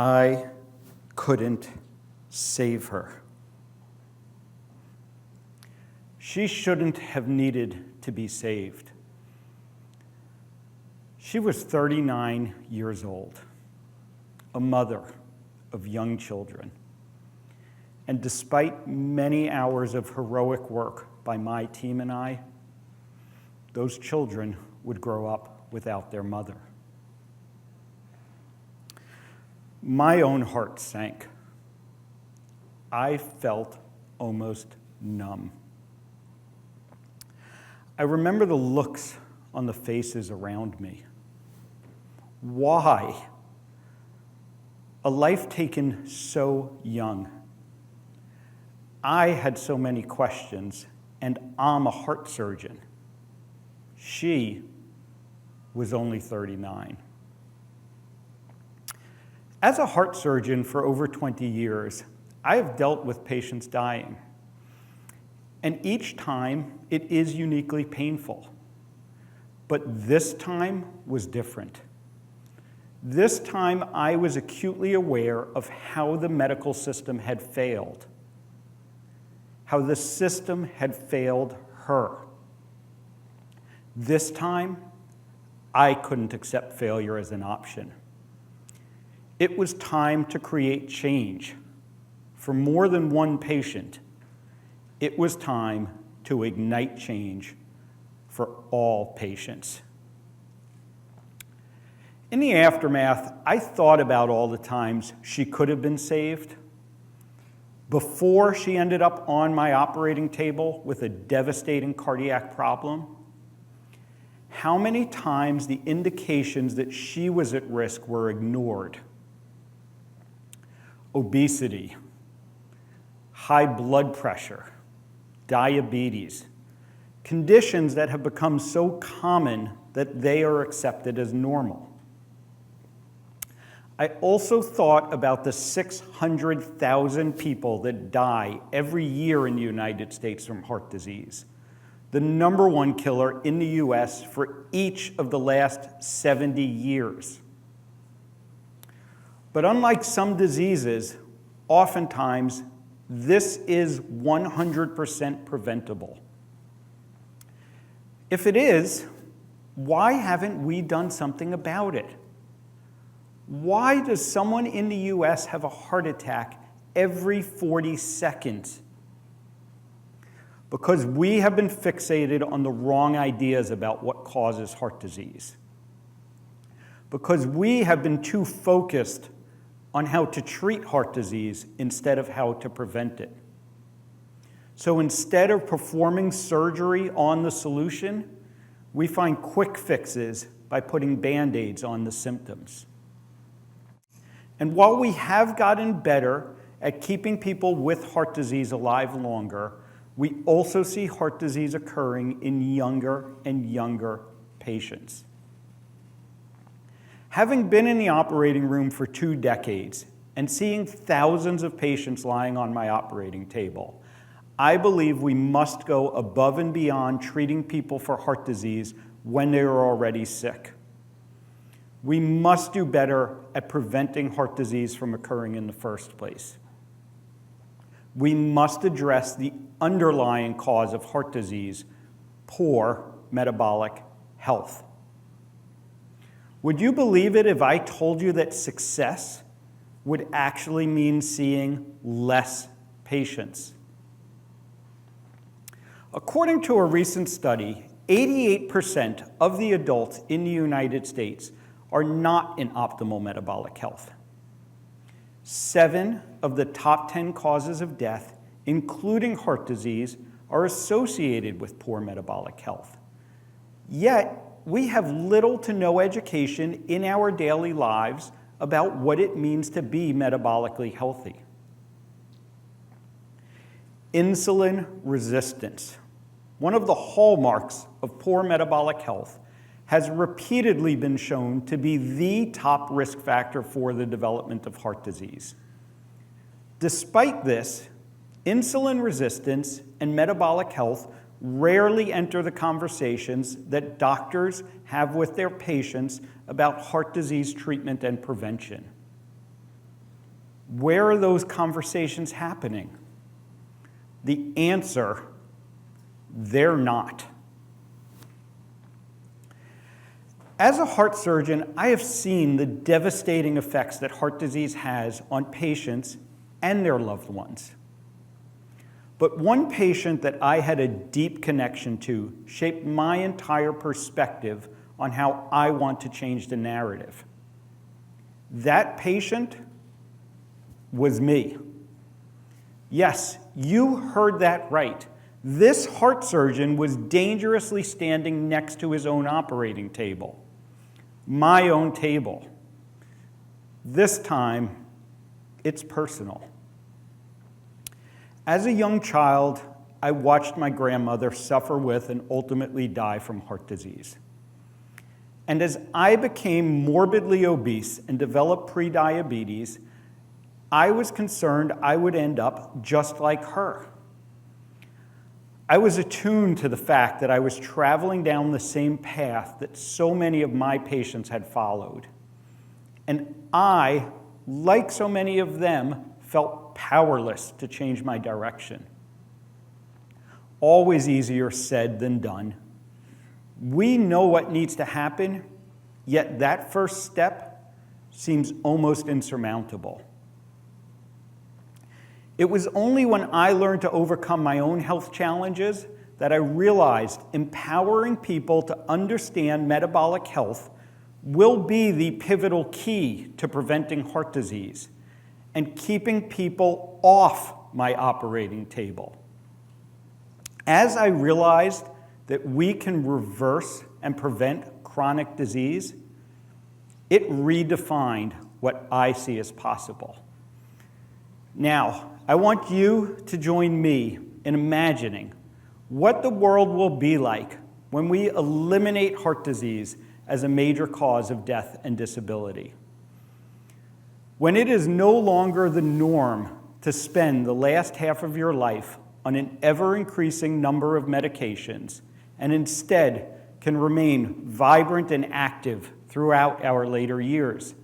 I couldn't save her. She shouldn't have needed to be saved. She was 39 years old, a mother of young children. And despite many hours of heroic work by my team and I, those children would grow up without their mother. My own heart sank. I felt almost numb. I remember the looks on the faces around me. Why? A life taken so young. I had so many questions, and I'm a heart surgeon. She was only 39. As a heart surgeon for over 20 years, I have dealt with patients dying. And each time, it is uniquely painful. But this time was different. This time, I was acutely aware of how the medical system had failed, how the system had failed her. This time, I couldn't accept failure as an option. It was time to create change for more than one patient. It was time to ignite change for all patients. In the aftermath, I thought about all the times she could have been saved. Before she ended up on my operating table with a devastating cardiac problem, how many times the indications that she was at risk were ignored. Obesity, high blood pressure, diabetes, conditions that have become so common that they are accepted as normal. I also thought about the 600,000 people that die every year in the United States from heart disease, the #1 killer in the US for each of the last 70 years. But unlike some diseases, oftentimes this is 100% preventable. If it is, why haven't we done something about it? Why does someone in the US have a heart attack every 40 seconds? Because we have been fixated on the wrong ideas about what causes heart disease. Because we have been too focused on how to treat heart disease instead of how to prevent it. So instead of performing surgery on the solution, we find quick fixes by putting Band-Aids on the symptoms. And while we have gotten better at keeping people with heart disease alive longer, we also see heart disease occurring in younger and younger patients. Having been in the operating room for 2 decades and seeing thousands of patients lying on my operating table, I believe we must go above and beyond treating people for heart disease when they are already sick. We must do better at preventing heart disease from occurring in the first place. We must address the underlying cause of heart disease, poor metabolic health. Would you believe it if I told you that success would actually mean seeing less patients? According to a recent study, 88% of the adults in the United States are not in optimal metabolic health. 7 of the top 10 causes of death, including heart disease, are associated with poor metabolic health. Yet, we have little to no education in our daily lives about what it means to be metabolically healthy. Insulin resistance, one of the hallmarks of poor metabolic health, has repeatedly been shown to be the top risk factor for the development of heart disease. Despite this, insulin resistance and metabolic health rarely enter the conversations that doctors have with their patients about heart disease treatment and prevention. Where are those conversations happening? The answer, they're not. As a heart surgeon, I have seen the devastating effects that heart disease has on patients and their loved ones. But one patient that I had a deep connection to shaped my entire perspective on how I want to change the narrative. That patient was me. Yes, you heard that right. This heart surgeon was dangerously standing next to his own operating table. My own table. This time, it's personal. As a young child, I watched my grandmother suffer with and ultimately die from heart disease. And as I became morbidly obese and developed prediabetes, I was concerned I would end up just like her. I was attuned to the fact that I was traveling down the same path that so many of my patients had followed. And I, like so many of them, felt powerless to change my direction. Always easier said than done. We know what needs to happen, yet that first step seems almost insurmountable. It was only when I learned to overcome my own health challenges that I realized empowering people to understand metabolic health will be the pivotal key to preventing heart disease and keeping people off my operating table. As I realized that we can reverse and prevent chronic disease, it redefined what I see as possible. Now, I want you to join me in imagining what the world will be like when we eliminate heart disease as a major cause of death and disability. When it is no longer the norm to spend the last half of your life on an ever-increasing number of medications and instead can remain vibrant and active throughout our later years.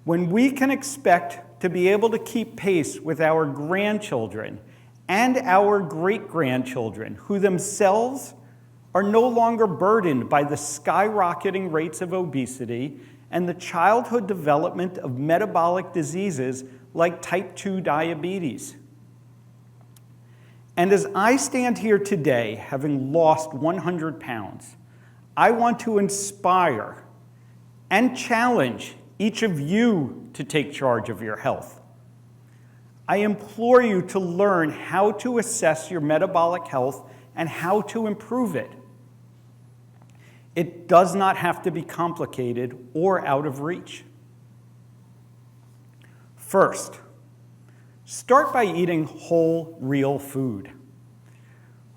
When we can expect to be able to keep pace with our grandchildren and our great-grandchildren, who themselves are no longer burdened by the skyrocketing rates of obesity and the childhood development of metabolic diseases like type 2 diabetes. And as I stand here today, having lost 100 pounds, I want to inspire and challenge each of you to take charge of your health. I implore you to learn how to assess your metabolic health and how to improve it. It does not have to be complicated or out of reach. First, start by eating whole, real food.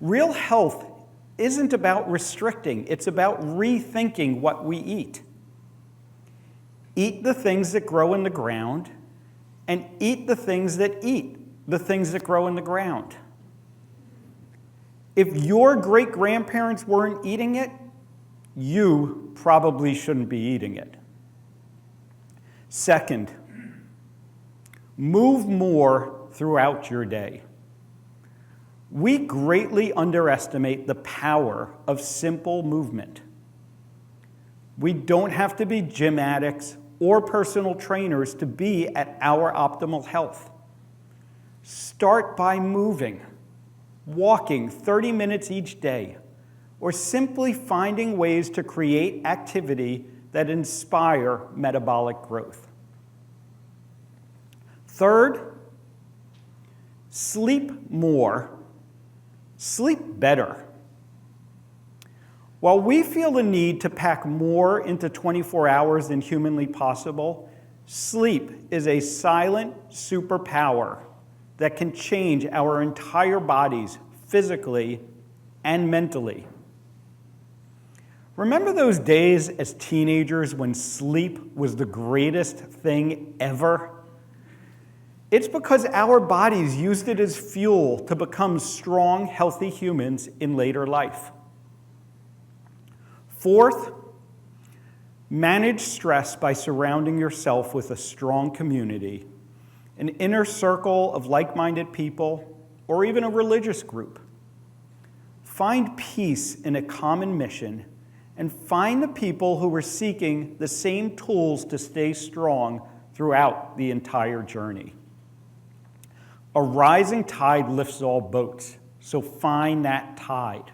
Real health isn't about restricting, it's about rethinking what we eat. Eat the things that grow in the ground, and eat the things that grow in the ground. If your great-grandparents weren't eating it, you probably shouldn't be eating it. Second, move more throughout your day. We greatly underestimate the power of simple movement. We don't have to be gym addicts or personal trainers to be at our optimal health. Start by moving, walking 30 minutes each day, or simply finding ways to create activity that inspire metabolic growth. Third, sleep more, sleep better. While we feel the need to pack more into 24 hours than humanly possible, sleep is a silent superpower that can change our entire bodies physically and mentally. Remember those days as teenagers when sleep was the greatest thing ever? It's because our bodies used it as fuel to become strong, healthy humans in later life. Fourth, manage stress by surrounding yourself with a strong community an inner circle of like-minded people, or even a religious group. Find peace in a common mission, and find the people who are seeking the same tools to stay strong throughout the entire journey. A rising tide lifts all boats, so find that tide.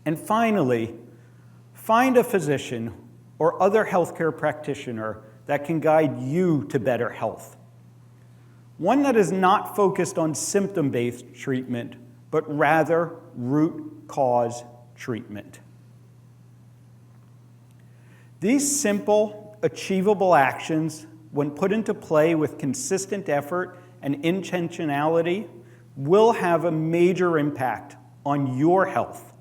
And finally, find a physician or other healthcare practitioner that can guide you to better health. One that is not focused on symptom-based treatment, but rather root cause treatment. These simple, achievable actions, when put into play with consistent effort and intentionality, will have a major impact on your health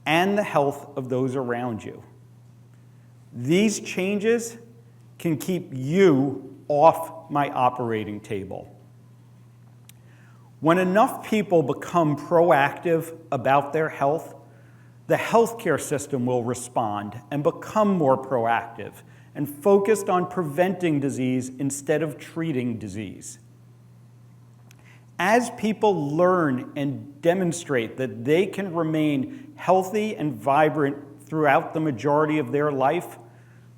and the health of those around you. These changes can keep you off my operating table. When enough people become proactive about their health, the healthcare system will respond and become more proactive and focused on preventing disease instead of treating disease. As people learn and demonstrate that they can remain healthy and vibrant throughout the majority of their life,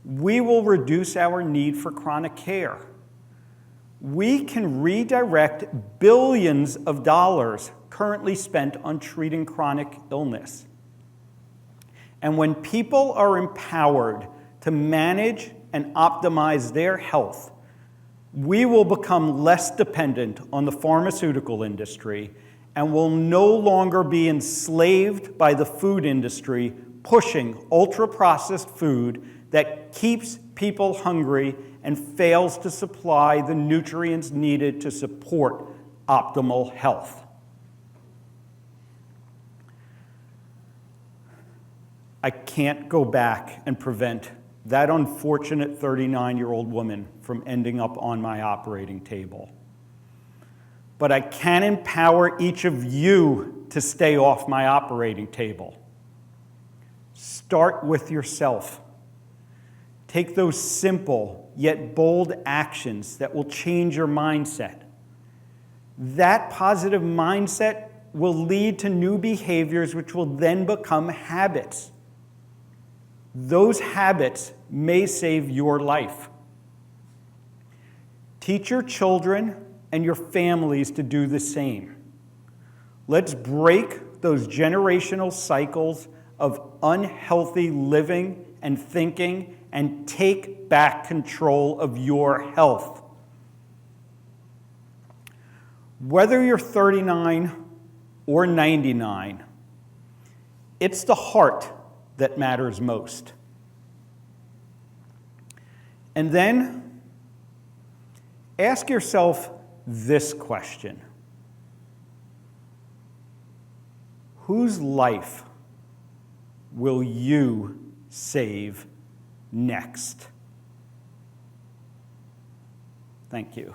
we will reduce our need for chronic care. We can redirect billions of dollars currently spent on treating chronic illness. And when people are empowered to manage and optimize their health, we will become less dependent on the pharmaceutical industry and will no longer be enslaved by the food industry pushing ultra-processed food that keeps people hungry and fails to supply the nutrients needed to support optimal health. I can't go back and prevent that unfortunate 39-year-old woman from ending up on my operating table. But I can empower each of you to stay off my operating table. Start with yourself. Take those simple yet bold actions that will change your mindset. That positive mindset will lead to new behaviors which will then become habits. Those habits may save your life. Teach your children and your families to do the same. Let's break those generational cycles of unhealthy living and thinking and take back control of your health. Whether you're 39 or 99, it's the heart that matters most. And then ask yourself this question: whose life will you save next? Thank you.